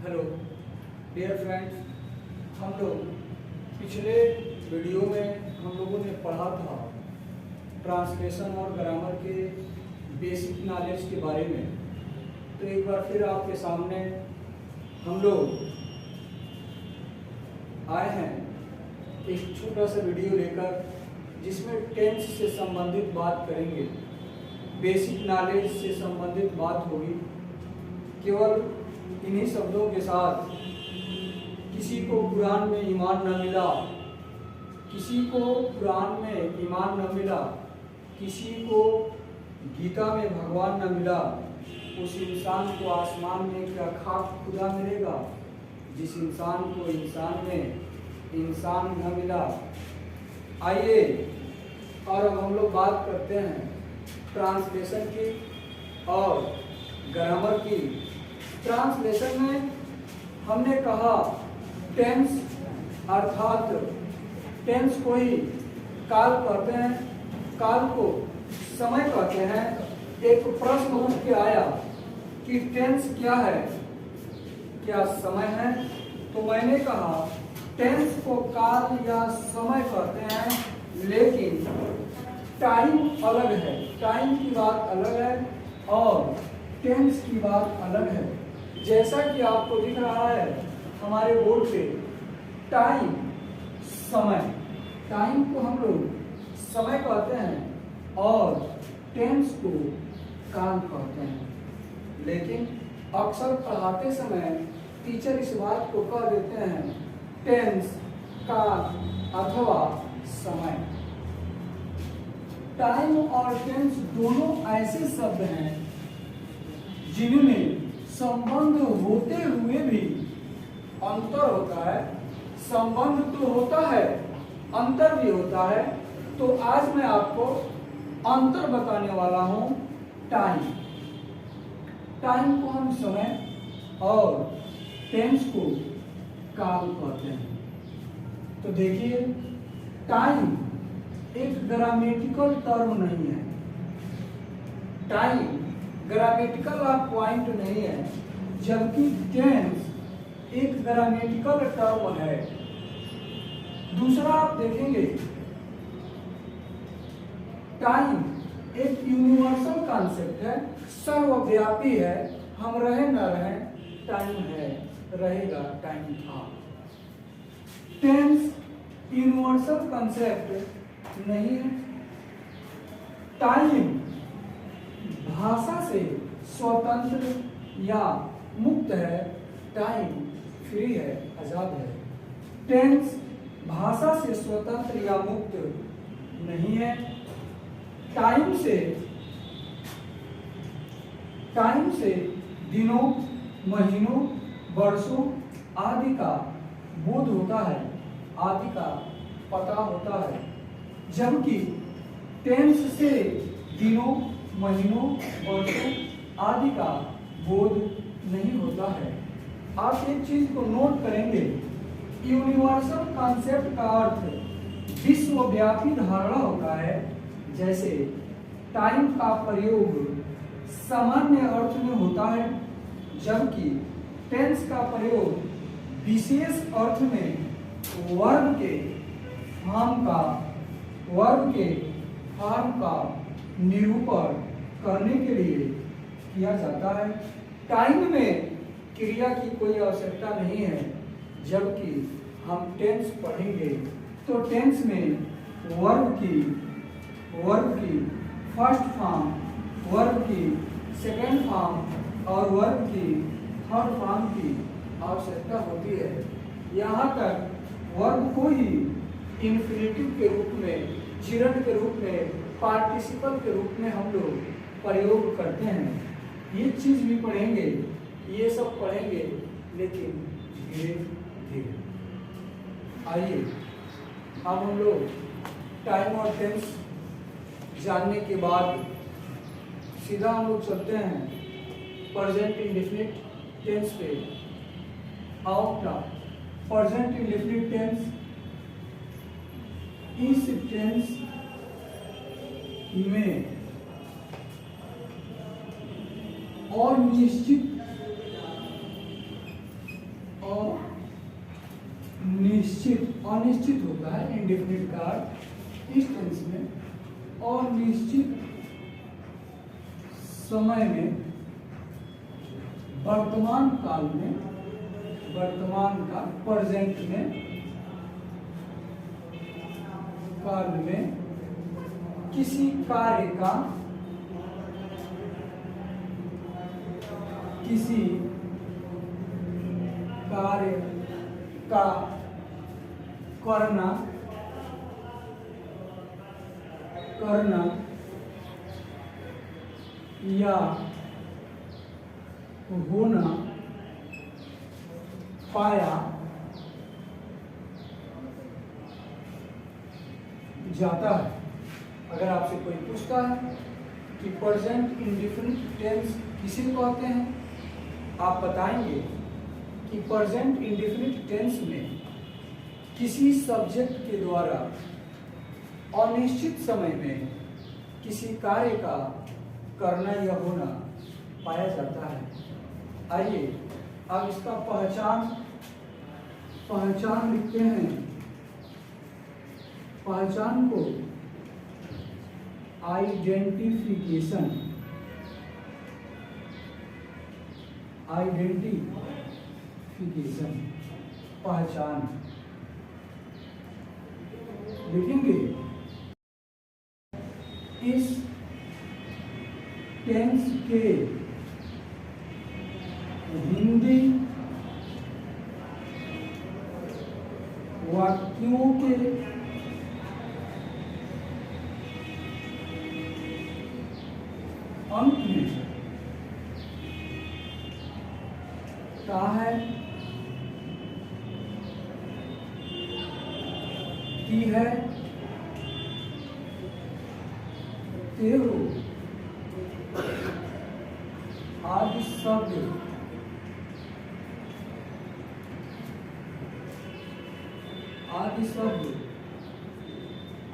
Hello dear friends, हम लोग पिछले वीडियो में हम लोगों ने पढ़ा था ट्रांसलेशन और ग्रामर के बेसिक नॉलेज के बारे में। तो एक बार फिर आपके सामने हम लोग आए हैं एक छोटा सा वीडियो लेकर, जिसमें टेंस से संबंधित बात करेंगे, बेसिक नॉलेज से संबंधित बात होगी। केवल इन्हीं शब्दों के साथ किसी को कुरान में ईमान न मिला, किसी को कुरान में ईमान न मिला, किसी को गीता में भगवान न मिला, उस इंसान को आसमान में क्या खाक खुदा मिलेगा। जिस इंसान को इंसान में इंसान न मिला। आइए और अब हम लोग बात करते हैं ट्रांसलेशन की और ग्रामर की। ट्रांसलेशन में हमने कहा टेंस अर्थात टेंस को ही काल कहते हैं, काल को समय कहते हैं। एक प्रश्न उठ के आया कि टेंस क्या है, क्या समय है? तो मैंने कहा टेंस को काल या समय कहते हैं, लेकिन टाइम अलग है। टाइम की बात अलग है और टेंस की बात अलग है। जैसा कि आपको दिख रहा है हमारे बोर्ड पे, टाइम समय, टाइम को हम लोग समय कहते हैं और टेंस को काल कहते हैं। लेकिन अक्सर पढ़ाते समय टीचर इस बात को कह देते हैं टेंस, काल अथवा समय। टाइम और टेंस दोनों ऐसे शब्द हैं जिनमें संबंध होते हुए भी अंतर होता है। संबंध तो होता है, अंतर भी होता है। तो आज मैं आपको अंतर बताने वाला हूं। टाइम, टाइम को हम समय और टेंस को काल कहते हैं। तो देखिए, टाइम एक ग्रामेटिकल टर्म नहीं है। टाइम ग्रामेटिकल पॉइंट नहीं है, जबकि टेंस एक ग्रामेटिकल टर्म है। दूसरा आप देखेंगे, टाइम एक यूनिवर्सल कॉन्सेप्ट है, सर्वव्यापी है। हम रहे न रहे, टाइम है, रहेगा, टाइम था। टेंस यूनिवर्सल कॉन्सेप्ट नहीं है। टाइम भाषा से स्वतंत्र या मुक्त है, टाइम फ्री है, आजाद है। टेंस भाषा से स्वतंत्र या मुक्त नहीं है। टाइम से दिनों, महीनों, वर्षों आदि का बोध होता है, आदि का पता होता है। जबकि टेंस से दिनों, महीनों, वर्षों आदि का बोध नहीं होता है। आप एक चीज को नोट करेंगे, यूनिवर्सल कॉन्सेप्ट का अर्थ विश्वव्यापी धारणा होता है। जैसे टाइम का प्रयोग सामान्य अर्थ में होता है, जबकि टेंस का प्रयोग विशेष अर्थ में वर्ब के फॉर्म का निरूपण करने के लिए किया जाता है। टाइम में क्रिया की कोई आवश्यकता नहीं है, जबकि हम टेंस पढ़ेंगे तो टेंस में वर्ब की फर्स्ट फॉर्म, वर्ब की सेकेंड फॉर्म और वर्ब की थर्ड फॉर्म की आवश्यकता होती है। यहाँ तक वर्ब को ही इन्फिनिटिव के रूप में, चिरन के रूप में, पार्टिसिपल के रूप में हम लोग प्रयोग करते हैं। ये चीज भी पढ़ेंगे, ये सब पढ़ेंगे, लेकिन धीरे धीरे। आइए अब हम लोग टाइम और टेंस जानने के बाद सीधा हम लोग चलते हैं प्रेजेंट इंडेफिनिट टेंस पे। आउटला प्रेजेंट इंडेफिनिट टेंस इस टेंस में और निश्चित निश्चित, अनिश्चित होता है इंडेफिनिट का अर्थ इस टेंस में, और निश्चित समय में, वर्तमान काल में, वर्तमान काल प्रेजेंट में, काल में किसी कार्य का, किसी कार्य का करना या होना पाया जाता है। अगर आपसे कोई पूछता है कि प्रेजेंट इंडेफिनिट टेंस किसे कहते हैं, आप बताएंगे कि प्रेजेंट इंडेफिनिट टेंस में किसी सब्जेक्ट के द्वारा अनिश्चित समय में किसी कार्य का करना या होना पाया जाता है। आइए अब इसका पहचान लिखते हैं। पहचान को आइडेंटिफिकेशन, पहचान लिखेंगे। इस टेंस के हिंदी वाक्यों के अंत में क्या है, की है, ते हो आदि शब्द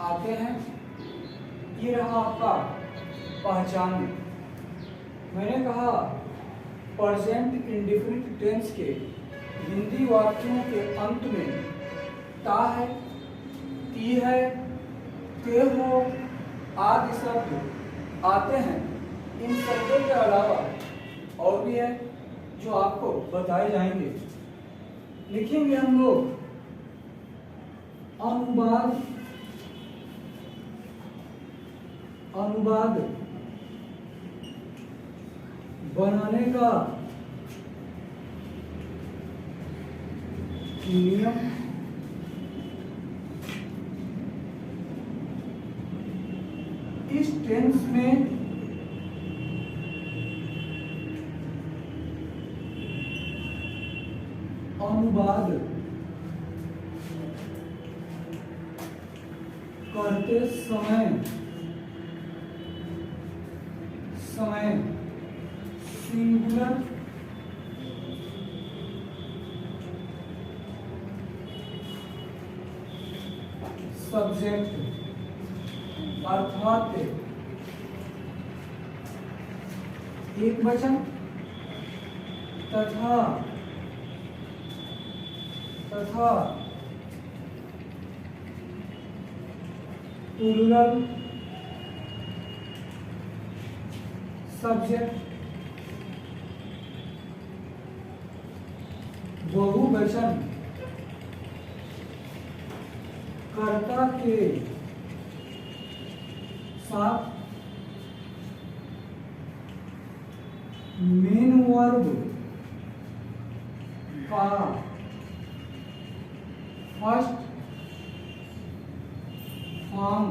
आते हैं। ये रहा आपका पहचान। मैंने कहा प्रेजेंट इंडेफिनिट टेंस के हिंदी वाक्यों के अंत में ता है, ती है, ते हो आदि शब्द आते हैं। इन शब्दों के अलावा और भी है जो आपको बताए जाएंगे। लिखेंगे हम लोग अनुवाद बनाने का नियम, इस टेंस में अनुवाद करते समय सिंगुलर सब्जेक्ट अर्थात एक वचन तथा प्लूरल सब्जेक्ट बहुवचन कर्ता के साथ मेन वर्ब का फर्स्ट फॉर्म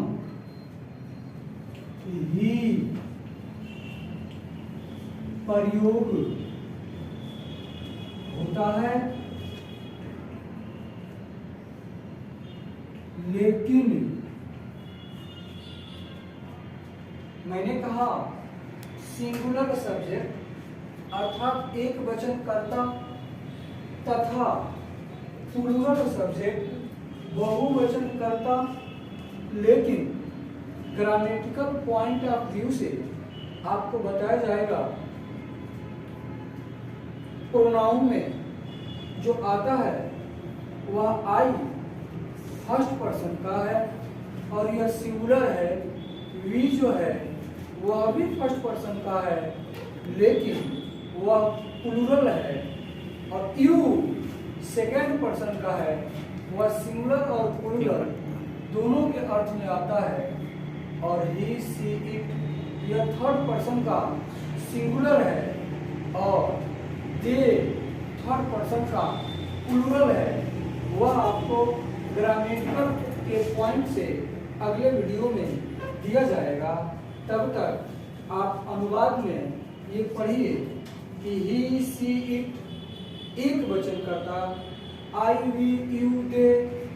ही प्रयोग होता है, लेकिन मैंने कहा सिंगुलर सब्जेक्ट अर्थात एक वचन कर्ता तथा प्लूरल सब्जेक्ट बहुवचन कर्ता, लेकिन ग्रामेटिकल पॉइंट ऑफ व्यू से आपको बताया जाएगा प्रोनाउन में जो आता है वह आई फर्स्ट पर्सन का है और यह सिंगुलर है। वी जो है वह भी फर्स्ट पर्सन का है लेकिन वह प्लूरल है। और यू सेकेंड पर्सन का है, वह सिंगुलर और प्लूरल दोनों के अर्थ में आता है। और ही सी इट यह थर्ड पर्सन का सिंगुलर है और दे थर्ड पर्सन का प्लूरल है। वह आपको ग्रामेटिकल के पॉइंट से अगले वीडियो में दिया जाएगा। तब तक आप अनुवाद में ये पढ़िए कि ही सी इट एक वचन कर्ता, आई वी यू दे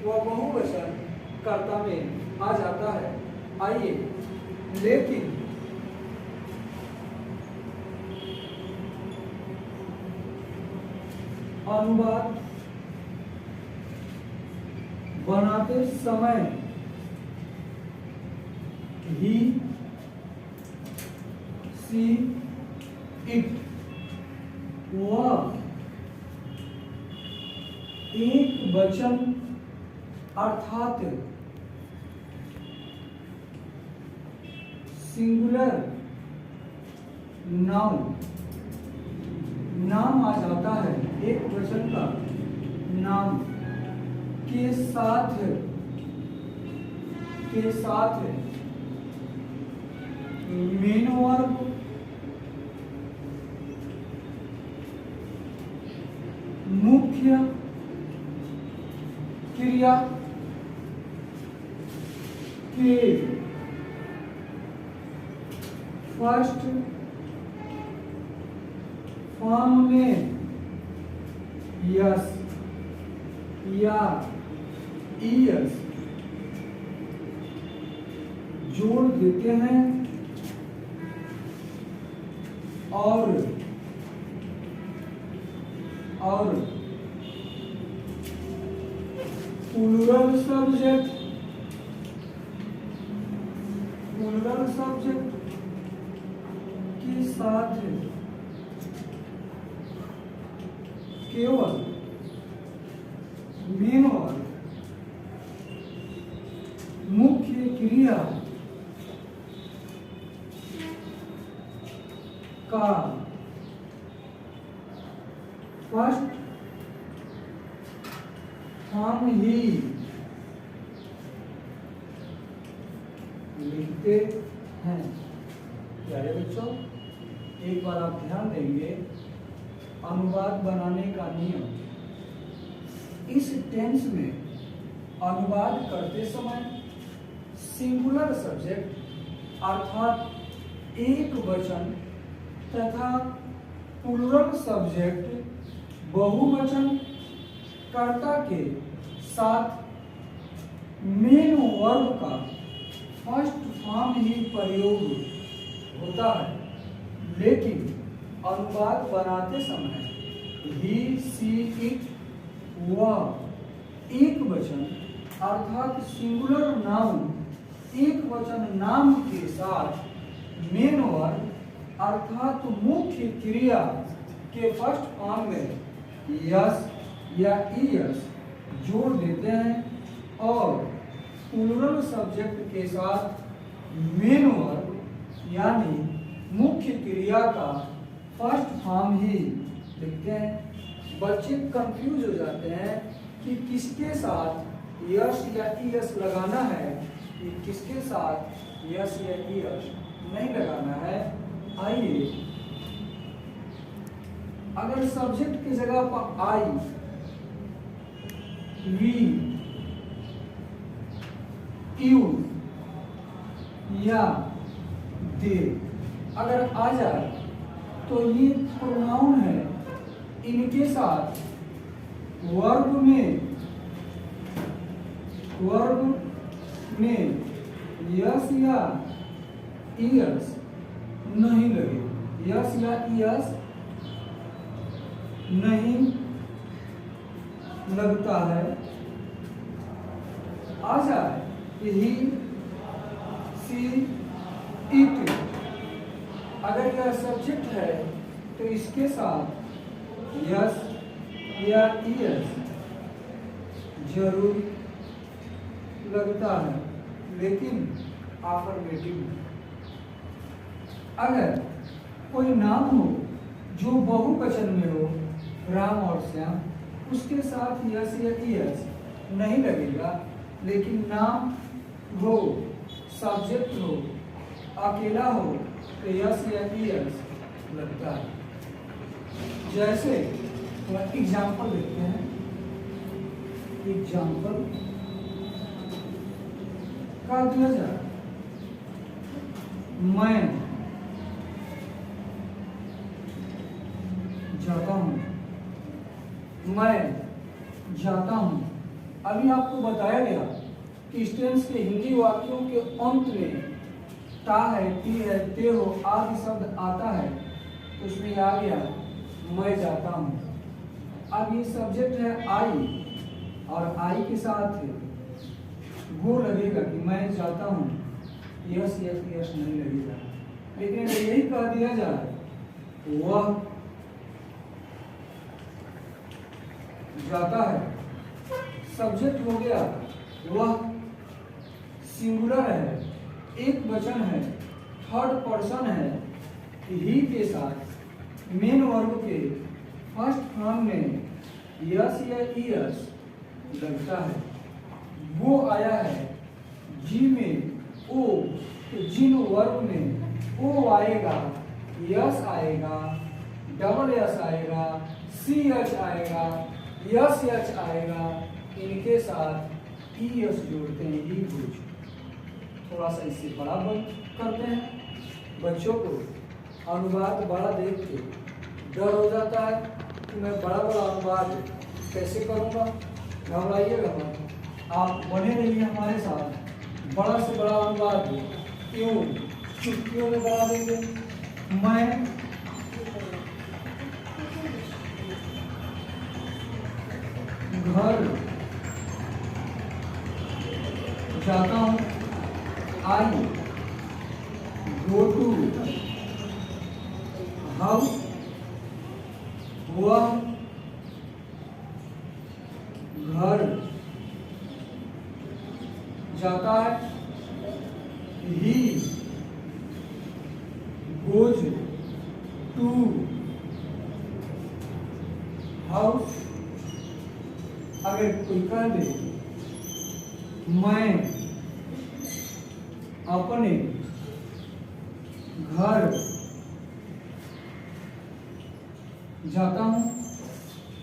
वह बहुवचन कर्ता में आ जाता है। आइए, लेकिन अनुवाद बनाते समय ही सी इट वह एक वचन अर्थात सिंगुलर नाउन नाम आ जाता है। एक वचन का नाम के साथ मेन वर्ब मुख्य क्रिया के फर्स्ट फॉर्म में यस या ईएस जोड़ देते हैं और प्लूरल सब्जेक्ट के साथ केवल मेन वर्ब मुख्य क्रिया का फर्स्ट फॉर्म ही लिखते हैं। प्यारे बच्चों, एक बार आप ध्यान देंगे अनुवाद बनाने का नियम। इस टेंस में अनुवाद करते समय सिंगुलर सब्जेक्ट अर्थात एक वचन तथा प्लूरल सब्जेक्ट बहुवचन कर्ता के साथ मेन वर्ब का फर्स्ट फॉर्म ही प्रयोग होता है। लेकिन अनुवाद बनाते समय ही सी इट वह एक वचन अर्थात सिंगुलर नाउन एक वचन नाम के साथ मेन वर्ब अर्थात मुख्य क्रिया के फर्स्ट फॉर्म में यस या ईएस जोड़ देते हैं और प्लूरल सब्जेक्ट के साथ मेन वर्ब यानी मुख्य क्रिया का फर्स्ट फॉर्म ही लिखते हैं। बच्चे कंफ्यूज हो जाते हैं कि किसके साथ यस या ईएस लगाना है, कि किसके साथ यस या ईएस नहीं लगाना है। आइए, अगर सब्जेक्ट की जगह पर आई वी यू या दे अगर आ जाए तो ये प्रोनाउन है, इनके साथ वर्ब में यस या ईएस नहीं लगे, यस या ईएस नहीं लगता है। आ जाए ही सी इट अगर यह सब्जेक्ट है तो इसके साथ यस या ईएस जरूरी लगता है, लेकिन अफर्मेटिव। अगर कोई नाम हो जो बहुवचन में हो, राम और श्याम, उसके साथ यस या ईएस नहीं लगेगा, लेकिन नाम हो, सब्जेक्ट हो, अकेला हो तो यस या ईएस लगता है। जैसे एग्जाम्पल देखते हैं। एग्जाम्पल का दिया जाए, मैं जाता हूं, मैं जाता हूं। अभी आपको बताया गया कि इस टेंस के हिंदी वाक्यों के अंत में ता है, टी है, ते हो आदि शब्द आता है, तो उसमें आ गया मैं जाता हूं। अब ये सब्जेक्ट है आई, और आई के साथ वो लगेगा कि मैं जाता हूं, यस यस यस नहीं लगेगा। लेकिन अगर यही कह दिया जाए वह जाता है, सब्जेक्ट हो गया, वह सिंगुलर है, एक वचन है, थर्ड पर्सन है, ही के साथ मेन वर्ब के फर्स्ट फॉर्म में यस या ईएस लगता है। वो आया है जी में ओ, तो जिन वर्ब में ओ आएगा, यस आएगा, डबल यस आएगा, सी एच आएगा, यस एच आएगा, इनके साथ ई एस जोड़ते हैं, ई गुज। थोड़ा सा इससे बड़ा करते हैं। बच्चों को अनुवाद बड़ा देख के डर हो जाता है कि मैं बड़ा बड़ा अनुवाद कैसे करूँगा। घबराइएगा मत, आप बने रहिए हमारे साथ। बड़ा से बड़ा अनुवाद क्यों चुटकियों में बना देंगे। मैं घर जाता हूँ, आई गो टू हाउस, वह घर जाता है, ही गोज टू हाउस। अगर कोई कह दे मैं अपने घर जाता हूं।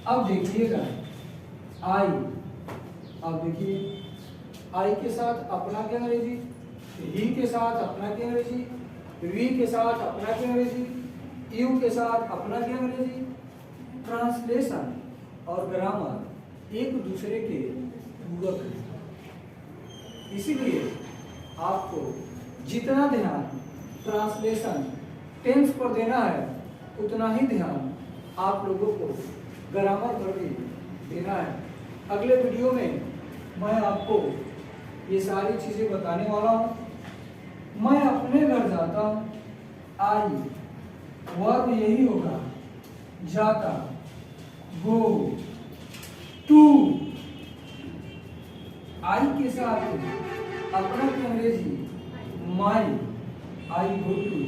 अब देखिएगा आई, अब देखिए आई के साथ अपना की अंग्रेजी, ही के साथ अपना की अंग्रेजी, वी के साथ अपना की अंग्रेजी, यू के साथ अपना की अंग्रेजी। ट्रांसलेशन और ग्रामर एक दूसरे के पूरक हैं। इसीलिए आपको जितना ध्यान ट्रांसलेशन टेंस पर देना है, उतना ही ध्यान आप लोगों को ग्रामर पर भी देना है। अगले वीडियो में मैं आपको ये सारी चीज़ें बताने वाला हूँ। मैं अपने घर जाता हूँ, आई वर्ब यही होगा, जाता, गो टू, आई के साथ अपना की अंग्रेजी माई, आई गो टू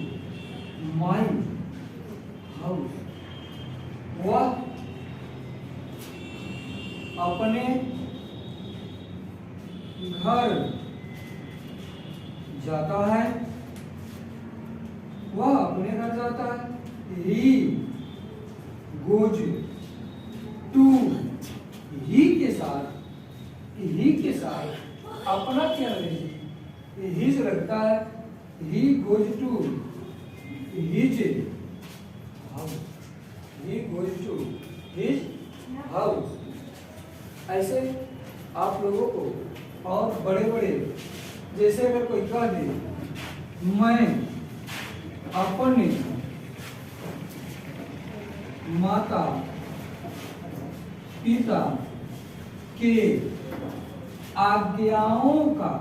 माई हाउस। वह अपने घर जाता है, वह अपने घर जाता है। ही गोज टू, ही के साथ अपना क्या हिज लगता है, he goes to his house, he goes to his house. ऐसे आप लोगों को और बड़े बड़े, जैसे अगर कोई कह दे मैं अपने माता पिता के आज्ञाओं का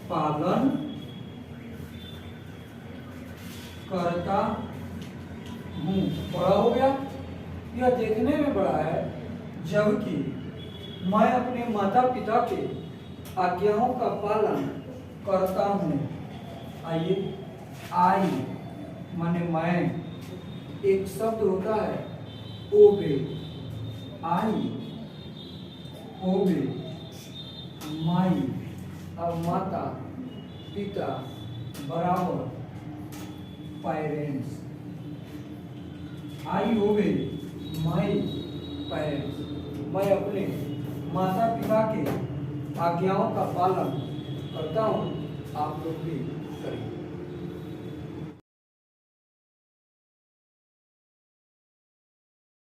पालन करता हूँ। बड़ा हो गया। यह देखने में बड़ा है, जबकि मैं अपने माता पिता के आज्ञाओं का पालन करता हूँ। आइए, आई माने मैं, एक शब्द होता है ओबे, आई ओबे, माई, अब माता पिता बराबर पेरेंट्स, आई ओबे माई पेरेंट्स, मैं अपने माता पिता के आज्ञाओं का पालन करता हूँ, आप लोग भी करें।